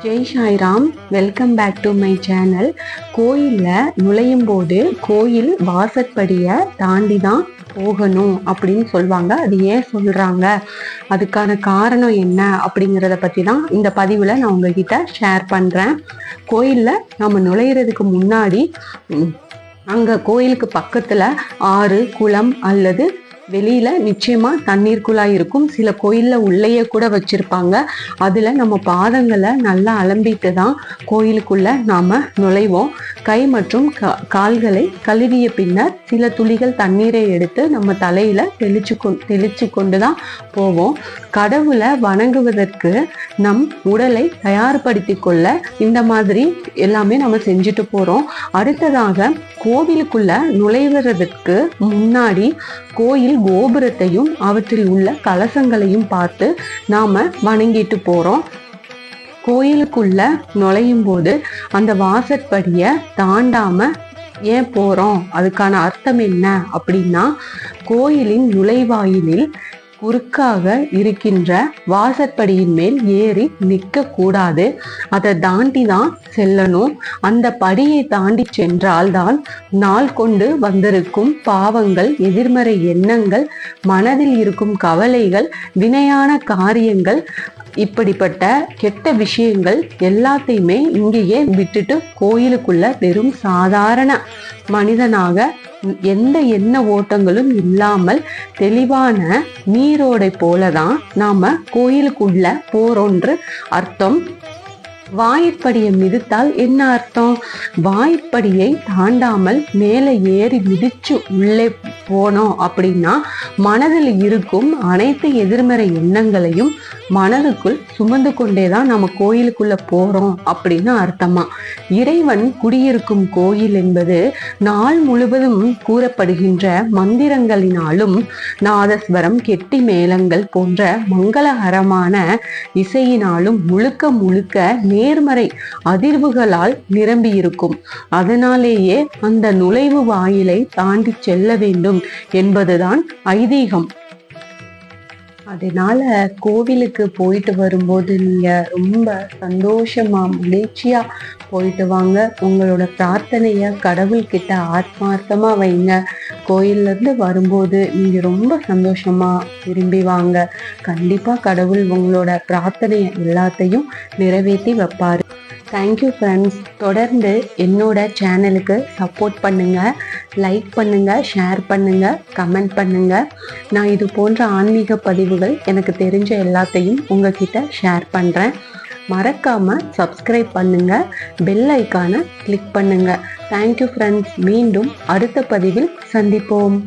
Jai Sairam. Welcome back to my channel. கோயிலில் நுழையும் போது கோயில் வாசற்படியை தாண்டி தான் போகணும் அப்படின்னு சொல்லுவாங்க. அது ஏன் சொல்கிறாங்க, அதுக்கான காரணம் என்ன அப்படிங்கிறத பற்றி தான் இந்த பதிவில் நான் உங்ககிட்ட ஷேர் பண்ணுறேன். கோயிலில் நம்ம நுழையிறதுக்கு முன்னாடி அங்கே கோயிலுக்கு பக்கத்தில் ஆறு, குளம் அல்லது வெளியில நிச்சயமா தண்ணீர் குழாய் இருக்கும். சில கோயில்ல உள்ளேயே கூட வச்சிருப்பாங்க. அதுல நம்ம பாதங்களை நல்லா அலம்பிட்டு தான் கோயிலுக்குள்ள நாம நுழைவோம். கை மற்றும் கால்களை கழுவிய பின்னர் சில துளிகள் தண்ணீரை எடுத்து நம்ம தலையில தெளிச்சு கொண்டு தான் போவோம். கடவுளை வணங்குவதற்கு நம் உடலை தயார்படுத்தி கொள்ள இந்த மாதிரி எல்லாமே நம்ம செஞ்சுட்டு போறோம். அடுத்ததாக கோவிலுக்குள்ள நுழைவதற்கு முன்னாடி கோயில் கோபுரத்தையும் அவற்றில் உள்ள கலசங்களையும் பார்த்து நாம வணங்கிட்டு போறோம். கோயிலுக்குள்ள நுழையும் போது அந்த வாசற்படியை தாண்டாம ஏன் போறோம், அதுக்கான அர்த்தம் என்ன அப்படின்னா, கோயிலின் நுழைவாயிலில் குறுக்காக இருக்கின்ற வாசற்படியின் மேல் ஏறி நிற்க கூடாது. அதை தாண்டி தான் செல்லணும். அந்த படியை தாண்டி சென்றால்தான் நாள் கொண்டு வந்திருக்கும் பாவங்கள், எதிர்மறை எண்ணங்கள், மனதில் இருக்கும் கவலைகள், வினையான காரியங்கள், இப்படிப்பட்ட கெட்ட விஷயங்கள் எல்லாத்தையுமே இங்கேயே விட்டுட்டு கோயிலுக்குள்ள வெறும் சாதாரண மனிதனாக எந்த எண்ண ஓட்டங்களும் இல்லாமல் தெளிவான நீரோடை போலதான் நாம கோயிலுக்குள்ள போறோன்று அர்த்தம். வாய்ப்படியை மிதித்தால் என்ன அர்த்தம்? வாய்ப்படியை தாண்டாமல் மேலே ஏறி மிதிச்சு உள்ளே போனோம் அப்படின்னா மனதில் இருக்கும் அனைத்து எதிர்மறை எண்ணங்களையும் மனதுக்குள் சுமந்து கொண்டேதான் நம்ம கோயிலுக்குள்ள போறோம் அப்படின்னு அர்த்தமா. இறைவன் குடியிருக்கும் கோயில் என்பது நாள் முழுவதும் கூறப்படுகின்ற மந்திரங்களினாலும் நாதஸ்வரம், கெட்டி மேளங்கள் போன்ற மங்களகரமான இசையினாலும் முழுக்க முழுக்க நேர்மறை அதிர்வுகளால் நிரம்பி இருக்கும். அதனாலேயே அந்த நுழைவு வாயிலை தாண்டி செல்ல வேண்டும் என்பதுதான் ஐதீகம். அதனால கோவிலுக்கு போயிட்டு வரும்போது நீங்க ரொம்ப சந்தோஷமா மகிழ்ச்சியா போயிட்டு வாங்க. உங்களோட பிரார்த்தனைய கடவுள்கிட்ட ஆத்மார்த்தமா வைங்க. கோயில்ல இருந்து வரும்போது நீங்க ரொம்ப சந்தோஷமா திரும்பி வாங்க. கண்டிப்பா கடவுள் உங்களோட பிரார்த்தனைய எல்லாத்தையும் நிறைவேற்றி வைப்பாரு. Thank you friends. தொடர்ந்து என்னோட சேனலுக்கு சப்போர்ட் பண்ணுங்க, லைக் பண்ணுங்க, ஷேர் பண்ணுங்க, கமெண்ட் பண்ணுங்க. நான் இது போன்ற ஆன்மீக பதிவுகள் எனக்கு தெரிஞ்ச எல்லாத்தையும் உங்ககிட்ட ஷேர் பண்ணுறேன். மறக்காம சப்ஸ்கிரைப் பண்ணுங்க, பெல் ஐக்கானை கிளிக் பண்ணுங்க. Thank you friends. மீண்டும் அடுத்த பதிவில் சந்திப்போம்.